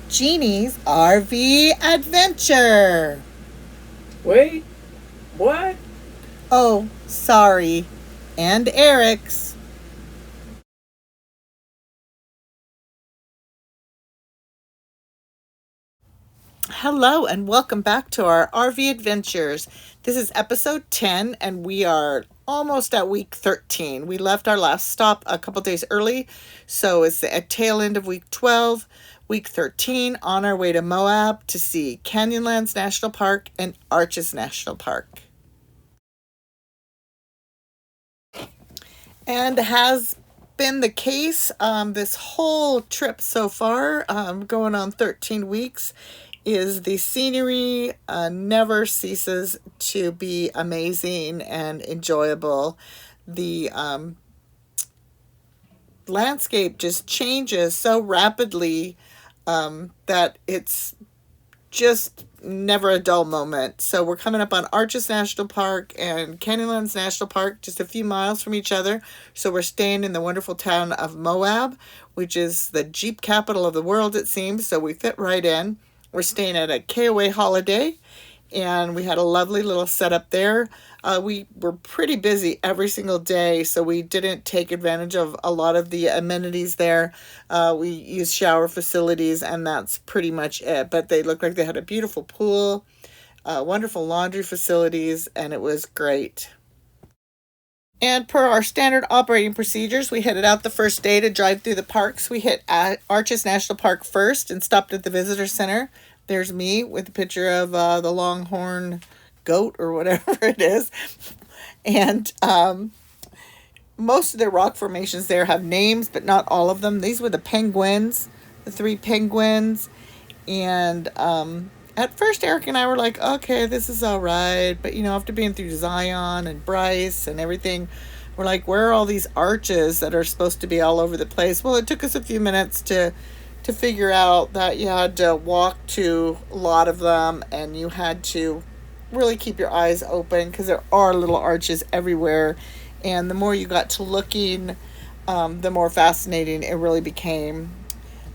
Jeannie's RV Adventure. Wait, what? Oh, sorry. And Eric's. Hello, and welcome back to our RV Adventures. This is episode 10, and we are almost at week 13. We left our last stop a couple days early, so it's the tail end of week 12, week 13, on our way to Moab to see Canyonlands National Park and Arches National Park. And has been the case this whole trip so far, going on 13 weeks, is the scenery never ceases to be amazing and enjoyable. The landscape just changes so rapidly that it's just never a dull moment. So we're coming up on Arches National Park and Canyonlands National Park, just a few miles from each other. So we're staying in the wonderful town of Moab, which is the Jeep capital of the world, it seems. So we fit right in. We're staying at a KOA Holiday, and we had a lovely little setup there. We were pretty busy every single day, so we didn't take advantage of a lot of the amenities there. We used shower facilities, and that's pretty much it. But they looked like they had a beautiful pool, wonderful laundry facilities, and it was great. And per our standard operating procedures, we headed out the first day to drive through the parks. We hit Arches National Park first and stopped at the visitor center. There's me with a picture of the longhorn goat or whatever it is. And most of the rock formations there have names, but not all of them. These were the penguins, the three penguins. And at first, Eric and I were like, okay, this is all right. But, after being through Zion and Bryce and everything, we're like, where are all these arches that are supposed to be all over the place? Well, it took us a few minutes to figure out that you had to walk to a lot of them, and you had to really keep your eyes open because there are little arches everywhere. And the more you got to looking, the more fascinating it really became.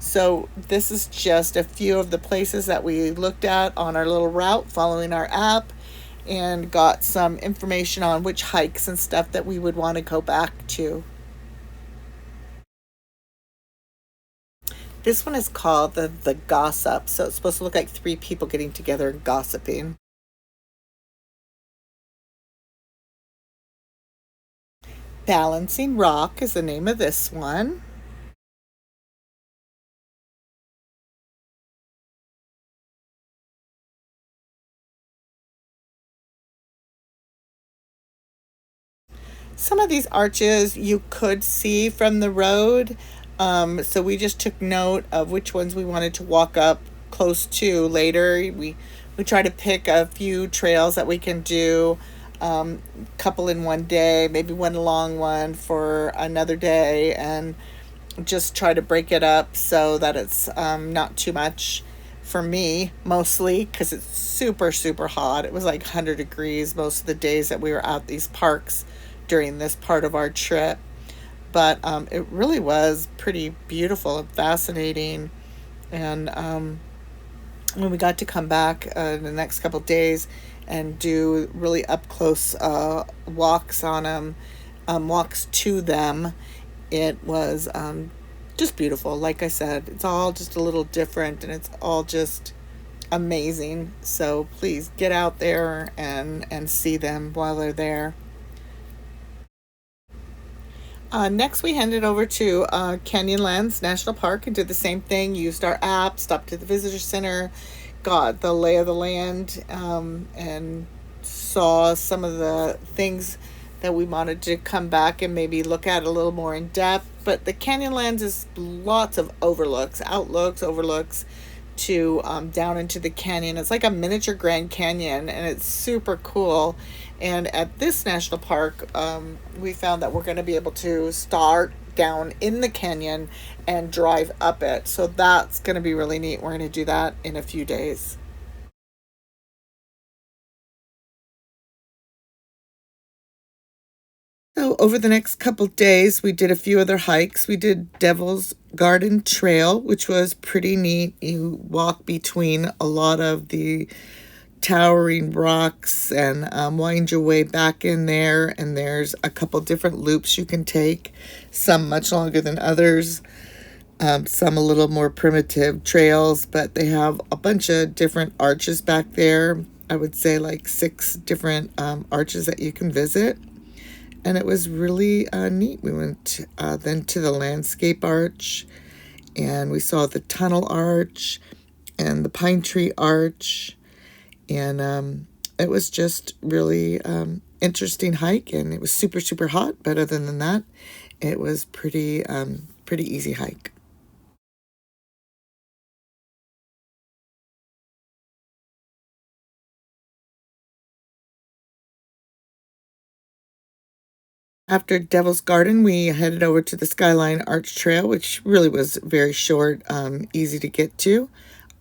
So this is just a few of the places that we looked at on our little route following our app, and got some information on which hikes and stuff that we would want to go back to. This one is called the Gossip. So it's supposed to look like three people getting together and gossiping. Balancing Rock is the name of this one. Some of these arches you could see from the road. So we just took note of which ones we wanted to walk up close to later. We try to pick a few trails that we can do, couple in one day, maybe one long one for another day, and just try to break it up so that it's not too much for me, mostly because it's super, super hot. It was like 100 degrees most of the days that we were out these parks during this part of our trip. But it really was pretty beautiful and fascinating. And when we got to come back the next couple days and do really up close walks on them, walks to them, it was just beautiful. Like I said, it's all just a little different, and it's all just amazing. So please get out there and see them while they're there. Next, we handed over to Canyonlands National Park and did the same thing. Used our app, stopped at the visitor center, got the lay of the land, and saw some of the things that we wanted to come back and maybe look at a little more in depth. But the Canyonlands is lots of overlooks to down into the canyon. It's like a miniature Grand Canyon, and it's super cool. And at this national park, we found that we're going to be able to start down in the canyon and drive up it. So that's going to be really neat. We're going to do that in a few days. So So over the next couple days, we did a few other hikes. We did Devil's Garden Trail, which was pretty neat. You walk between a lot of the towering rocks and wind your way back in there. And there's a couple different loops you can take, some much longer than others, some a little more primitive trails, but they have a bunch of different arches back there. I would say like 6 different arches that you can visit. And it was really neat. We went then to the landscape arch, and we saw the tunnel arch and the pine tree arch. And it was just really interesting hike, and it was super, super hot. But other than that, it was pretty easy hike. After Devil's Garden, we headed over to the Skyline Arch Trail, which really was very short, easy to get to,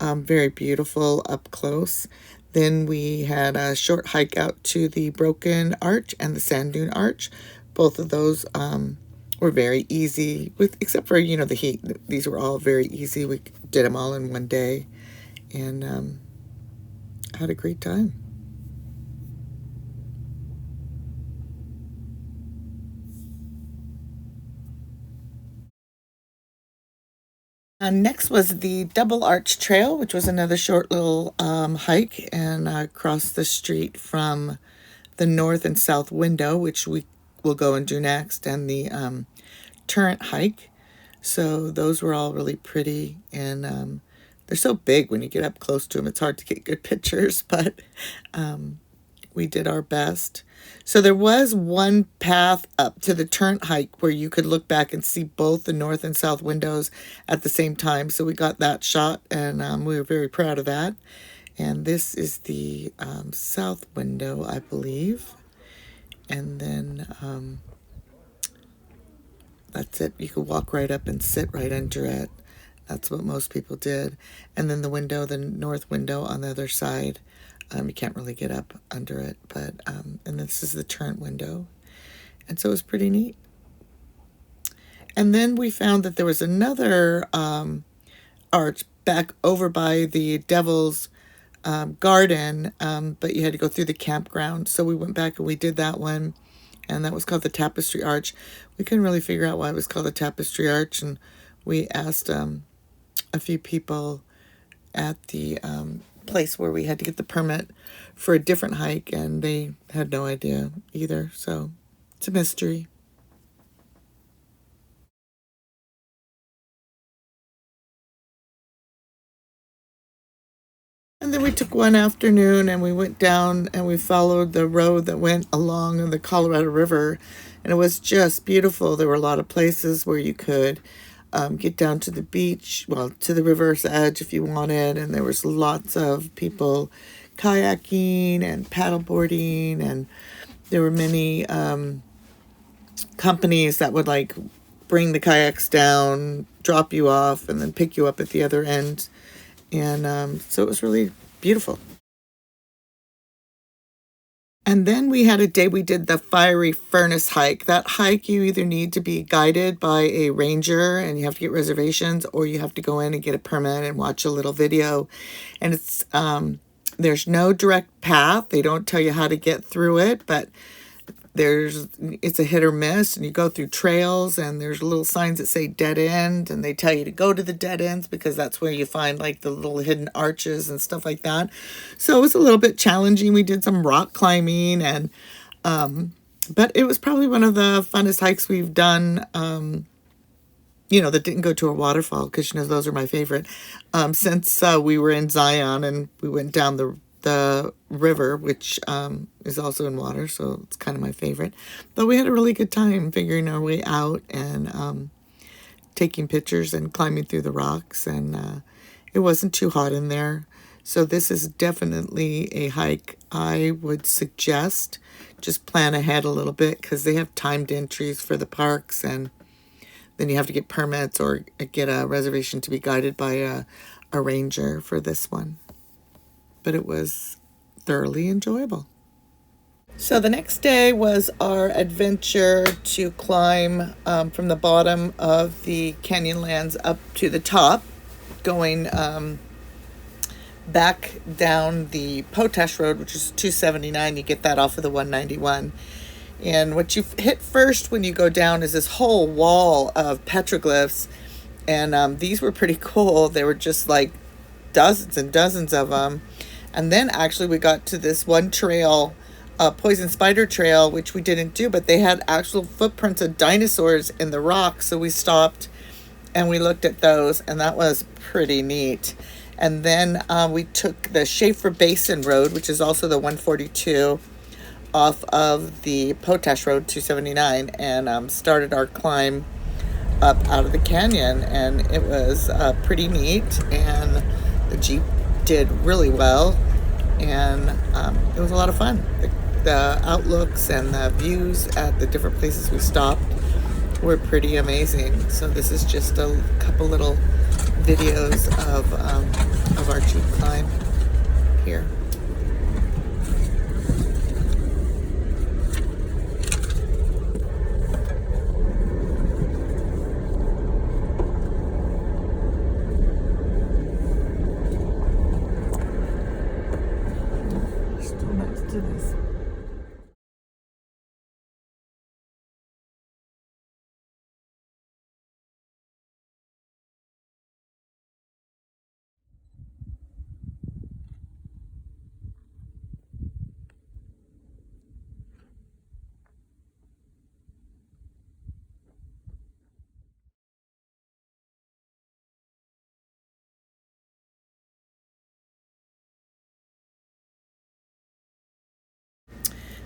very beautiful up close. Then we had a short hike out to the Broken Arch and the Sand Dune Arch. Both of those were very easy, with except for the heat. These were all very easy. We did them all in one day, and had a great time. Next was the Double Arch Trail, which was another short little hike, and across the street from the north and south window, which we will go and do next, and the turret hike. So those were all really pretty, and they're so big when you get up close to them. It's hard to get good pictures, but we did our best. So there was one path up to the turret hike where you could look back and see both the north and south windows at the same time. So we got that shot, and we were very proud of that. And this is the south window, I believe. And then that's it. You could walk right up and sit right under it. That's what most people did. And then the north window on the other side, you can't really get up under it, but and this is the turret window. And so it was pretty neat. And then we found that there was another arch back over by the Devil's Garden, but you had to go through the campground. So we went back and we did that one, and that was called the Tapestry Arch. We couldn't really figure out why it was called the Tapestry Arch, and we asked a few people at the place where we had to get the permit for a different hike, and they had no idea either. So it's a mystery. And then we took one afternoon and we went down and we followed the road that went along the Colorado River. And it was just beautiful. There were a lot of places where you could get down to the beach, well, to the river's edge if you wanted. And there was lots of people kayaking and paddleboarding. And there were many companies that would like bring the kayaks down, drop you off, and then pick you up at the other end. And so it was really beautiful. And then we had a day we did the Fiery Furnace hike. That hike, you either need to be guided by a ranger and you have to get reservations, or you have to go in and get a permit and watch a little video. And there's no direct path. They don't tell you how to get through it, but it's a hit or miss, and you go through trails, and there's little signs that say dead end, and they tell you to go to the dead ends because that's where you find like the little hidden arches and stuff like that. So it was a little bit challenging. We did some rock climbing, and but it was probably one of the funnest hikes we've done, that didn't go to a waterfall, because those are my favorite, since we were in Zion and we went down the river, which is also in water, so it's kind of my favorite. But we had a really good time figuring our way out and taking pictures and climbing through the rocks, and it wasn't too hot in there. So this is definitely a hike I would suggest. Just plan ahead a little bit, because they have timed entries for the parks, and then you have to get permits or get a reservation to be guided by a ranger for this one. But it was thoroughly enjoyable. So the next day was our adventure to climb from the bottom of the Canyonlands up to the top, going back down the Potash Road, which is 279. You get that off of the 191. And what you hit first when you go down is this whole wall of petroglyphs. And these were pretty cool. They were just like dozens and dozens of them. And then actually we got to this one trail, Poison Spider Trail, which we didn't do, but they had actual footprints of dinosaurs in the rock. So we stopped and we looked at those, and that was pretty neat. And then we took the Schaefer Basin Road, which is also the 142, off of the Potash Road 279, and started our climb up out of the canyon. And it was pretty neat, and the Jeep did really well, and it was a lot of fun. The outlooks and the views at the different places we stopped were pretty amazing. So this is just a couple little videos of our Jeep climb here. Still next to this.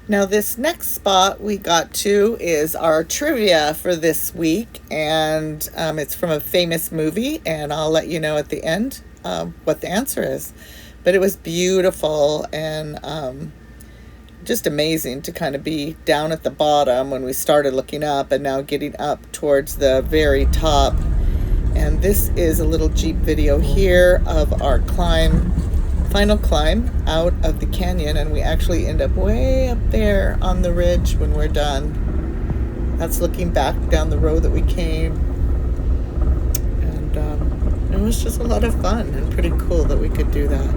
Now, this next spot we got to is our trivia for this week, and it's from a famous movie, and I'll let you know at the end what the answer is. But it was beautiful and just amazing to kind of be down at the bottom when we started looking up, and now getting up towards the very top. And this is a little Jeep video here of our final climb out of the canyon, and we actually end up way up there on the ridge when we're done. That's looking back down the road that we came, and it was just a lot of fun and pretty cool that we could do that.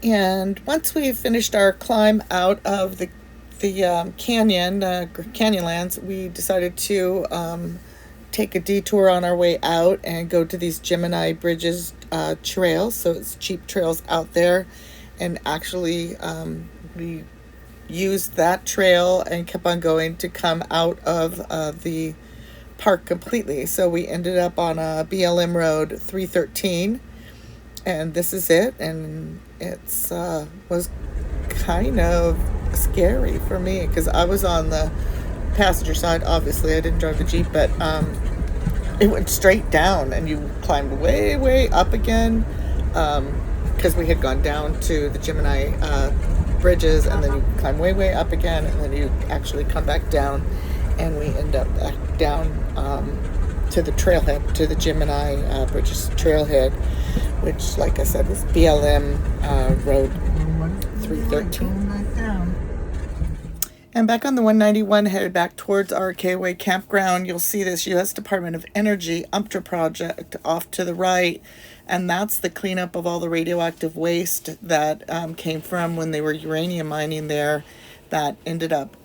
And once we finished our climb out of the Canyonlands, we decided to take a detour on our way out and go to these Gemini Bridges trails. So it's Jeep trails out there, and actually we used that trail and kept on going to come out of the park completely. So we ended up on a BLM Road 313. And this is it, and it's was kind of scary for me because I was on the passenger side. Obviously, I didn't drive the Jeep, but it went straight down, and you climbed way, way up again because we had gone down to the Gemini bridges, and then you climb way, way up again, and then you actually come back down, and we end up back down to the trailhead, to the Gemini Bridges trailhead, which, like I said, was BLM Road 313. And back on the 191, headed back towards our K-Way campground, you'll see this U.S. Department of Energy UMTRA project off to the right, and that's the cleanup of all the radioactive waste that came from when they were uranium mining there, that ended up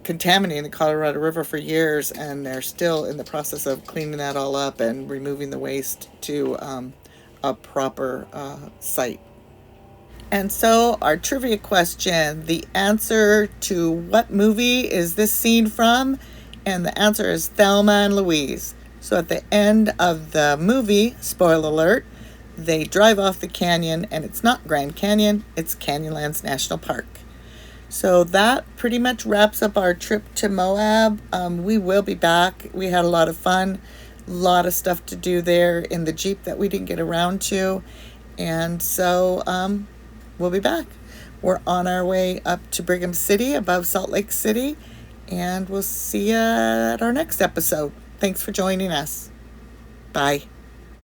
contaminating the Colorado River for years, and they're still in the process of cleaning that all up and removing the waste to a proper site. And so our trivia question, the answer to what movie is this scene from? And the answer is Thelma and Louise. So at the end of the movie, spoiler alert, they drive off the canyon, and it's not Grand Canyon, it's Canyonlands National Park. So that pretty much wraps up our trip to Moab. We will be back. We had a lot of fun, a lot of stuff to do there in the Jeep that we didn't get around to. And so we'll be back. We're on our way up to Brigham City, above Salt Lake City. And we'll see you at our next episode. Thanks for joining us. Bye.